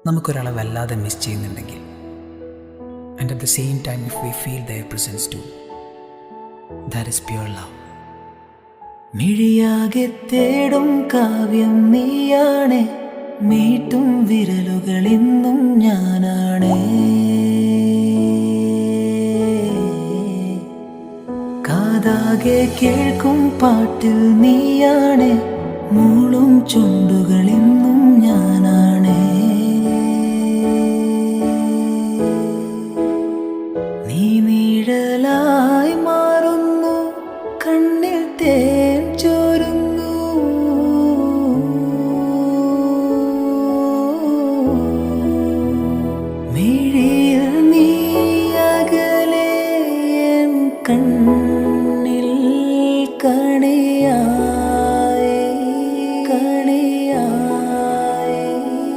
നമുക്കൊരാളെ വല്ലാതെ മിസ് ചെയ്യുന്നുണ്ടെങ്കിൽ, and at the same time if we feel their presence too, that is pure love. മിഴിയാകെ തേടും കാവ്യം നീയാണേ, മീട്ടും വിരലുകൾ ഇന്നും ഞാനാണേ. കാതാകെ കേൾക്കും പാട്ടിൽ നീയാണേ, മൂളും ചുണ്ടുകളിൽ